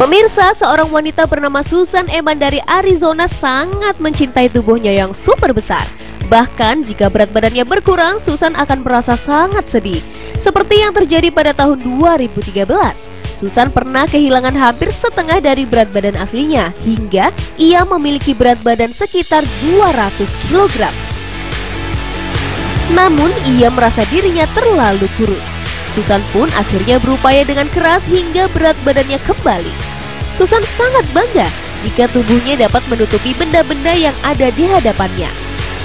Pemirsa, seorang wanita bernama Susan Eman dari Arizona sangat mencintai tubuhnya yang super besar. Bahkan jika berat badannya berkurang, Susan akan merasa sangat sedih. Seperti yang terjadi pada tahun 2013. Susan pernah kehilangan hampir setengah dari berat badan aslinya, hingga ia memiliki berat badan sekitar 200 kg. Namun ia merasa dirinya terlalu kurus. Susan pun akhirnya berupaya dengan keras hingga berat badannya kembali. Susan sangat bangga jika tubuhnya dapat menutupi benda-benda yang ada di hadapannya.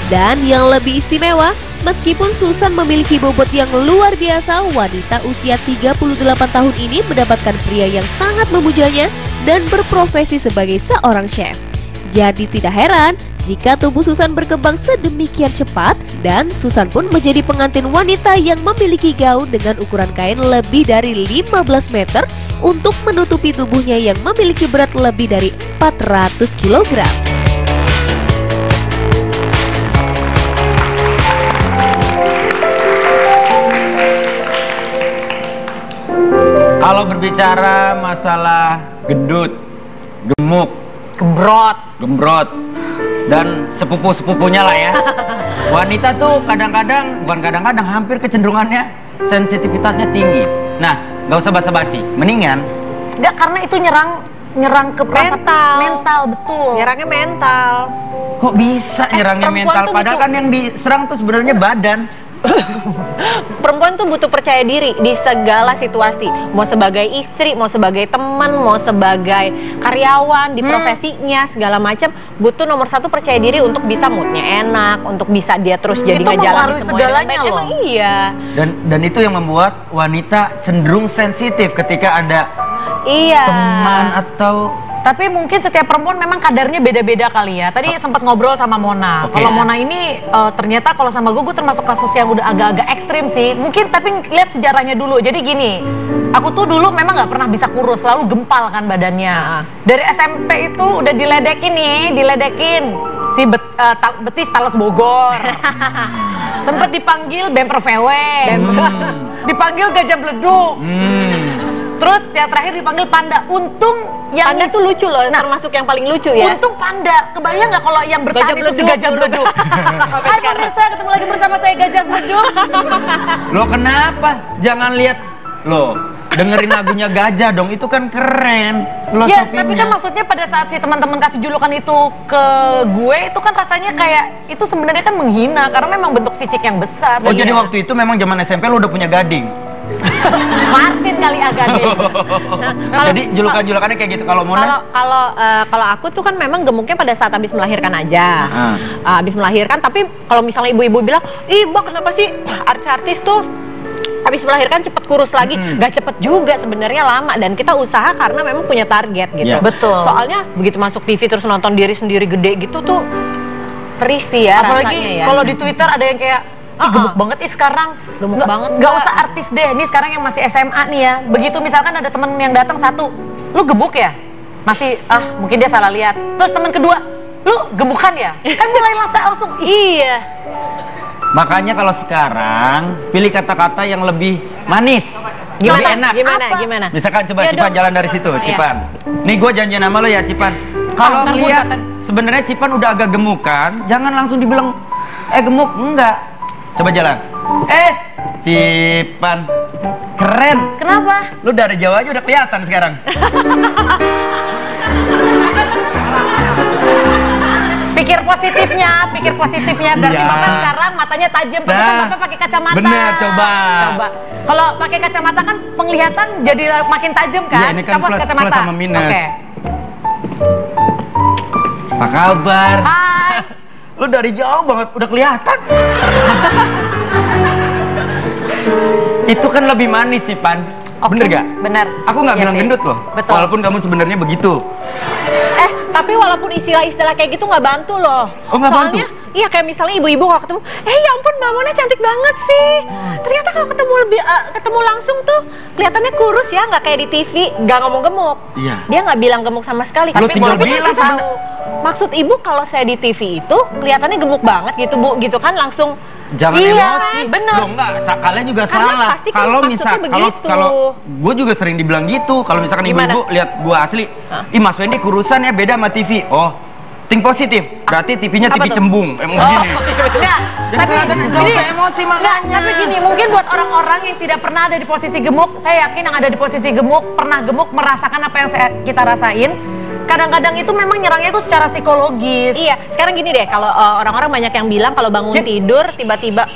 Dan yang lebih istimewa, meskipun Susan memiliki bobot yang luar biasa, wanita usia 38 tahun ini mendapatkan pria yang sangat memujanya dan berprofesi sebagai seorang chef. Jadi tidak heran jika tubuh Susan berkembang sedemikian cepat dan Susan pun menjadi pengantin wanita yang memiliki gaun dengan ukuran kain lebih dari 15 meter untuk menutupi tubuhnya yang memiliki berat lebih dari 400 kg. Kalau berbicara masalah gendut, gemuk, gembrot, dan sepupu-sepupunya lah ya. Wanita tuh bukan kadang-kadang, hampir kecenderungannya sensitivitasnya tinggi. Nah, nggak usah basa-basi, mendingan. Nggak, karena itu nyerang ke mental, betul. Nyerangnya mental. Kok bisa nyerangnya mental? Padahal kan yang diserang tuh sebenarnya badan. Perempuan tuh butuh percaya diri di segala situasi. Mau sebagai istri, mau sebagai teman, mau sebagai karyawan di profesinya, segala macam. Butuh nomor satu percaya diri untuk bisa moodnya enak, untuk bisa dia terus jadi ngejalanin semuanya dengan baik. Emang iya. Dan itu yang membuat wanita cenderung sensitif ketika ada teman atau. Tapi mungkin setiap perempuan memang kadarnya beda-beda kali ya. Tadi sempat ngobrol sama Mona. Kalau Mona ini ternyata kalau sama gue termasuk kasus yang udah agak-agak ekstrim sih. Mungkin tapi lihat sejarahnya dulu. Jadi gini, aku tuh dulu memang nggak pernah bisa kurus, selalu gempal kan badannya. Dari SMP itu udah diledekin si betis Talas Bogor. Sempet dipanggil Bemper VW, dipanggil Gajah Bleduk. Terus yang terakhir dipanggil Panda. Untung yang Panda tuh lucu loh, termasuk yang paling lucu ya. Untung Panda. Kebayang nggak kalau yang bertahan itu si Gajah Bleduk? Hai pemirsa, ketemu lagi bersama saya Gajah Bleduk. Lo kenapa? Jangan lihat lo. Dengerin lagunya Gajah dong, itu kan keren. Ya, tapi kan maksudnya pada saat si teman-teman kasih julukan itu ke gue, itu kan rasanya kayak itu sebenarnya kan menghina karena memang bentuk fisik yang besar. Oh, jadi waktu itu memang zaman SMP lo udah punya gading. Martin kali gading. Jadi julukan-julukannya kayak gitu. Kalau Mona? Kalau aku tuh kan memang gemuknya pada saat habis melahirkan aja. Habis melahirkan, tapi kalau misalnya ibu-ibu bilang, "Ih, Mbak, kenapa sih artis-artis tuh habis melahirkan cepet kurus lagi?" Gak cepet juga sebenarnya, lama, dan kita usaha karena memang punya target gitu. Betul. Soalnya begitu masuk TV terus nonton diri sendiri gede gitu tuh risih ya. Apalagi kalau di Twitter ada yang kayak gemuk banget sekarang. Gemuk banget. Gak usah artis deh. Nih sekarang yang masih SMA nih ya. Begitu misalkan ada temen yang datang satu, lu gemuk ya? Masih mungkin dia salah lihat. Terus teman kedua, lu gemukan ya? Kan mulai langsung. Iya. Makanya kalau sekarang pilih kata-kata yang lebih manis. Gimana? Lebih enak. Gimana? Misalkan coba Cipan jalan dari situ, Cipan. Nih gue janjian sama lo ya, Cipan. Kalau ngeliat sebenarnya Cipan udah agak gemukan, jangan langsung dibilang gemuk, enggak. Coba jalan. Cipan. Keren. Kenapa? Lu dari jauh aja udah kelihatan sekarang. Pikir positifnya. Berarti Bapak sekarang matanya tajam, padahal Bapak pakai kacamata. Bener, coba. Kalau pakai kacamata kan penglihatan jadi makin tajam kan? Iya, ini kan Copot kacamata. plus sama minus. Oke. Apa kabar? Hai. Lu dari jauh banget udah kelihatan. Itu kan lebih manis sih, Pan. Bener gak? Bener. Aku nggak bilang gendut loh. Betul. Walaupun kamu sebenarnya begitu. Tapi walaupun istilah-istilah kayak gitu nggak bantu loh. Oh, nggak bantu? Soalnya, iya kayak misalnya ibu-ibu kalau ketemu, ya ampun Mbak Mona cantik banget sih. Ternyata kalau ketemu langsung tuh kelihatannya kurus ya, nggak kayak di TV, nggak ngomong gemuk. Iya. Dia nggak bilang gemuk sama sekali. Lu tinggal bilang Maksud ibu kalau saya di TV itu kelihatannya gemuk banget gitu Bu, gitu kan langsung. Jangan Iya, emosi. bener. Loh, enggak, kalian juga Karena salah. pasti kan Kalau maksudnya begitu. kalau gue juga sering dibilang gitu. Kalau misalkan Gimana? ibu-ibu lihat gue asli, ih Mas Wendy kurusan ya beda sama TV. Oh, think positif. Berarti TV-nya Apa TV tuh? cembung. Emang gini. Enggak, tapi Jangan emosi makanya. tapi gini, mungkin buat orang-orang yang tidak pernah ada di posisi gemuk, saya yakin yang ada di posisi gemuk, pernah gemuk, merasakan apa yang kita rasain. Kadang-kadang itu memang nyerangnya itu secara psikologis. Iya, sekarang gini deh, kalau orang-orang banyak yang bilang kalau bangun tidur tiba-tiba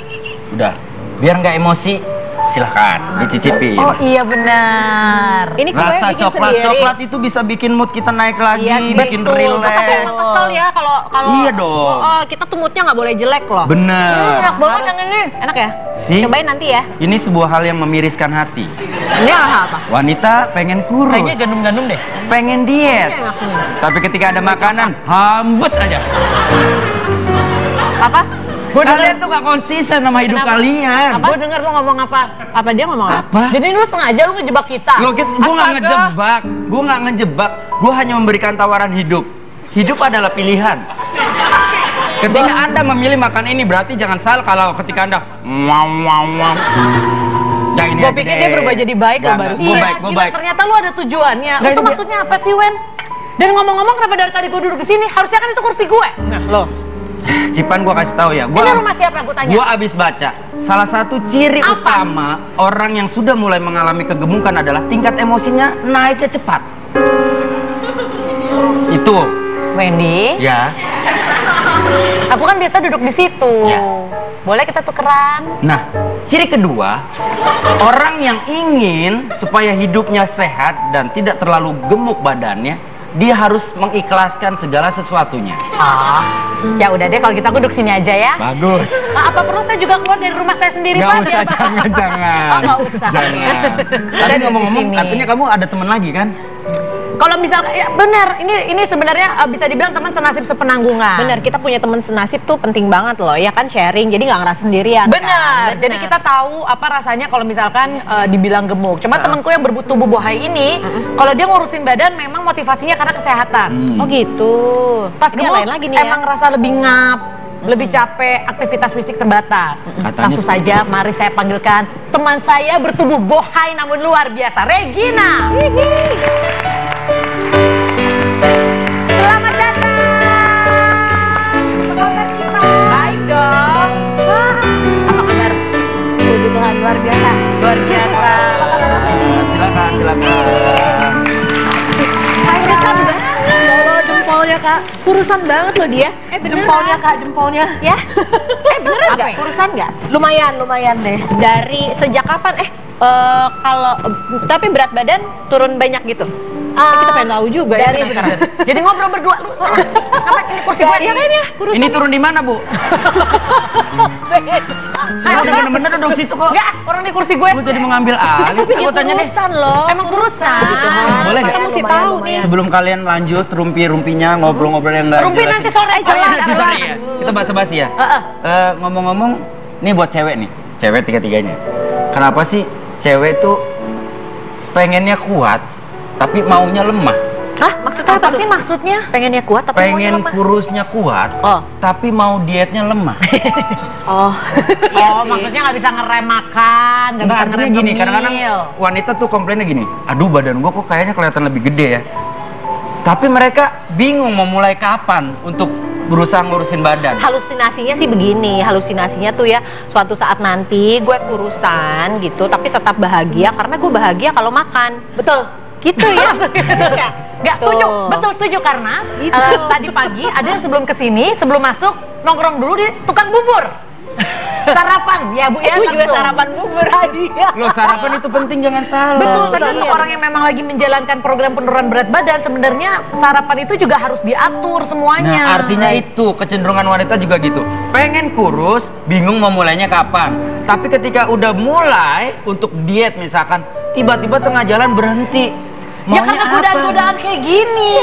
Udah, biar nggak emosi, silahkan dicicipin. Oh iya benar. ini kue Rasa bikin sendiri. coklat itu bisa bikin mood kita naik lagi, Iya sih, bikin betul. relax. Tapi emang kesel ya kalau Iya dong. kita tuh moodnya nggak boleh jelek loh. Bener. Enak banget yang ini. Enak ya? Sih. Cobain nanti ya. Ini sebuah hal yang memiriskan hati. Ini apa? Wanita pengen kurus, Kayaknya gandum-gandum deh. pengen diet, Ini enak nih. tapi ketika ada makanan, hambut aja. Apa? Kalian tuh gak konsisten sama hidup Kenapa? kalian. Gue denger lu ngomong apa? Apa dia ngomong apa? Apa? Jadi lu sengaja lu ngejebak kita. Gue gak Astaga. ngejebak, gue gak ngejebak, gue hanya memberikan tawaran hidup. Hidup adalah pilihan. Ketika Anda memilih makan ini, berarti jangan salah kalau ketika Anda wow. Yang ini Gue aja pikir deh. dia berubah jadi baik loh Jangan. barusan. Gua Iya, baik, gua gila, baik. ternyata lu ada tujuannya. Nggak, Itu ini maksudnya apa sih, Wen? Dan ngomong-ngomong kenapa dari tadi gue duduk di sini? Harusnya kan itu kursi gue. Nah, loh. Cipan gue kasih tahu ya. Ini rumah siapa gue tanya? Gue abis baca. Salah satu ciri Apa? utama orang yang sudah mulai mengalami kegemukan adalah tingkat emosinya naiknya cepat. Itu, Wendy, ya. aku kan biasa duduk di situ. Ya. Boleh kita tukeran? Nah, ciri kedua, orang yang ingin supaya hidupnya sehat dan tidak terlalu gemuk badannya, dia harus mengikhlaskan segala sesuatunya. Ya udah deh kalau gitu aku duduk sini aja ya. Bagus. Apa perlu saya juga keluar dari rumah saya sendiri, Nggak Pak? usah, jangan. Oh, nggak usah. Jangan. Saya Tadi duduk ngomong-ngomong, di sini. katanya kamu ada teman lagi kan? Kalau misalkan, ya benar, ini sebenarnya bisa dibilang teman senasib sepenanggungan. Bener, kita punya teman senasib tuh penting banget loh, ya kan sharing, jadi nggak ngerasa sendirian. Benar. Kan? Jadi kita tahu apa rasanya kalau misalkan dibilang gemuk. Cuma temanku yang bertubuh bohai ini, kalau dia ngurusin badan memang motivasinya karena kesehatan. Oh gitu. Pas Ini yang gemuk lain lagi nih emang rasa lebih ngap, lebih capek, aktivitas fisik terbatas. Katanya Langsung saja, mari saya panggilkan teman saya bertubuh bohai namun luar biasa, Regina. Selamat datang. Apa kabar, Cita? Baik dong. Apa kabar? Puji Tuhan, luar biasa. Luar biasa. Silakan. Kurusan banget. Jempolnya kak. Kurusan banget loh dia. Jempolnya kak, jempolnya. Ya. Beneran nggak? Apa? Kurusan nggak? Lumayan deh. Dari sejak kapan? Kalau tapi berat badan turun banyak gitu. Kita pengen tahu juga Dari ya. bener. Jadi ngobrol berdua. Lu apa ini kursi gue? Iya kan ya? Kurusan. Ini turun di mana, Bu? Aku bener-bener duduk situ kok. Enggak, orang di kursi gue. Gue jadi mengambil alih. Tapi dia Aku tanya deh. kurusan loh. Emang kurusan. Boleh nggak? Kita mesti tahu nih. Sebelum kalian lanjut rumpi-rumpinya ngobrol-ngobrol yang nggak Rumpi jelas. nanti sore aja Oh iya, lah. nanti sore ya. Kita basa-basi ya. Ngomong-ngomong, ini buat cewek nih. Cewek tiga-tiganya. Kenapa sih cewek tuh pengennya kuat tapi maunya lemah? Hah? Maksudnya Apa sih maksudnya? Pengennya kuat tapi maunya Pengen lemah. kurusnya kuat, Oh. tapi mau dietnya lemah. Oh, maksudnya nggak bisa ngerem makan, nggak bisa Artinya ngerem gini, ngemil. kadang-kadang wanita tuh komplainnya gini, aduh badan gua kok kayaknya kelihatan lebih gede ya. Tapi mereka bingung mau mulai kapan untuk berusaha ngurusin badan. Halusinasinya sih begini, halusinasinya tuh ya suatu saat nanti gue kurusan gitu tapi tetap bahagia karena gue bahagia kalau makan. Betul. Gitu ya. Nggak setuju, Tuh. betul setuju karena Gitu. tadi pagi ada yang sebelum kesini, sebelum masuk nongkrong dulu di tukang bubur. Sarapan, ya Bu ya. Gue juga langsung. sarapan bubur. Loh, sarapan itu penting, jangan salah. Betul, tapi Betul, untuk iya. orang yang memang lagi menjalankan program penurunan berat badan, sebenarnya sarapan itu juga harus diatur semuanya. Nah, artinya itu kecenderungan wanita juga gitu. Pengen kurus, bingung mau mulainya kapan. Tapi ketika udah mulai untuk diet misalkan, tiba-tiba tengah jalan berhenti. Ya Maunya karena apa? godaan-godaan kayak gini.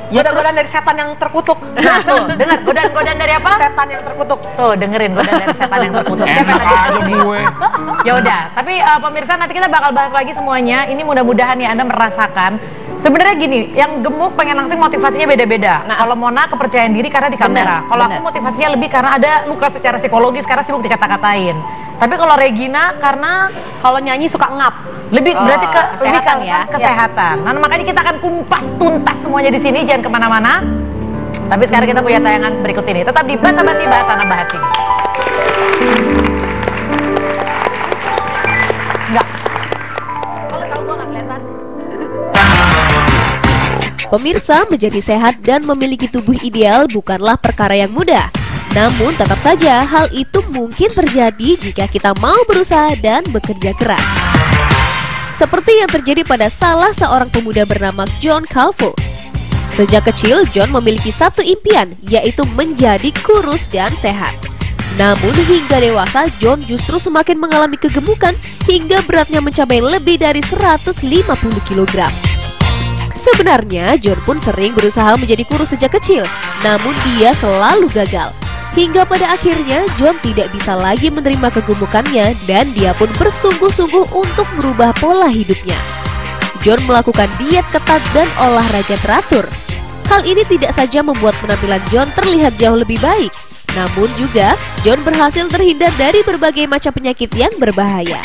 Ya Godaan dari setan yang terkutuk. Nah tuh, dengar godaan-godaan dari apa? Setan yang terkutuk. Tuh, dengerin godaan dari setan yang terkutuk. Siapa yang Enak tadi? aja gue. Ya udah, tapi pemirsa nanti kita bakal bahas lagi semuanya. Ini mudah-mudahan ya Anda merasakan Sebenarnya gini, yang gemuk pengen langsing motivasinya beda-beda. Nah, kalau Mona kepercayaan diri karena di kamera. Kalau aku motivasinya lebih karena ada luka secara psikologis karena sibuk dikata-katain. Tapi kalau Regina karena kalau nyanyi suka ngap. lebih berarti ke lebih ke kesehatan ya. kesehatan. Nah, makanya kita akan kumpas tuntas semuanya di sini, jangan kemana-mana. Tapi sekarang kita punya tayangan berikut ini. Tetap di Basa Basi Bahasana Bahas ini. Enggak. Kalau tahu gua nggak kelihatan. Pemirsa, menjadi sehat dan memiliki tubuh ideal bukanlah perkara yang mudah. Namun tetap saja hal itu mungkin terjadi jika kita mau berusaha dan bekerja keras. Seperti yang terjadi pada salah seorang pemuda bernama John Calvo. Sejak kecil, John memiliki satu impian, yaitu menjadi kurus dan sehat. Namun hingga dewasa, John justru semakin mengalami kegemukan hingga beratnya mencapai lebih dari 150 kg. Sebenarnya, John pun sering berusaha menjadi kurus sejak kecil, namun dia selalu gagal. Hingga pada akhirnya, John tidak bisa lagi menerima kegemukannya dan dia pun bersungguh-sungguh untuk merubah pola hidupnya. John melakukan diet ketat dan olahraga teratur. Hal ini tidak saja membuat penampilan John terlihat jauh lebih baik, namun juga John berhasil terhindar dari berbagai macam penyakit yang berbahaya.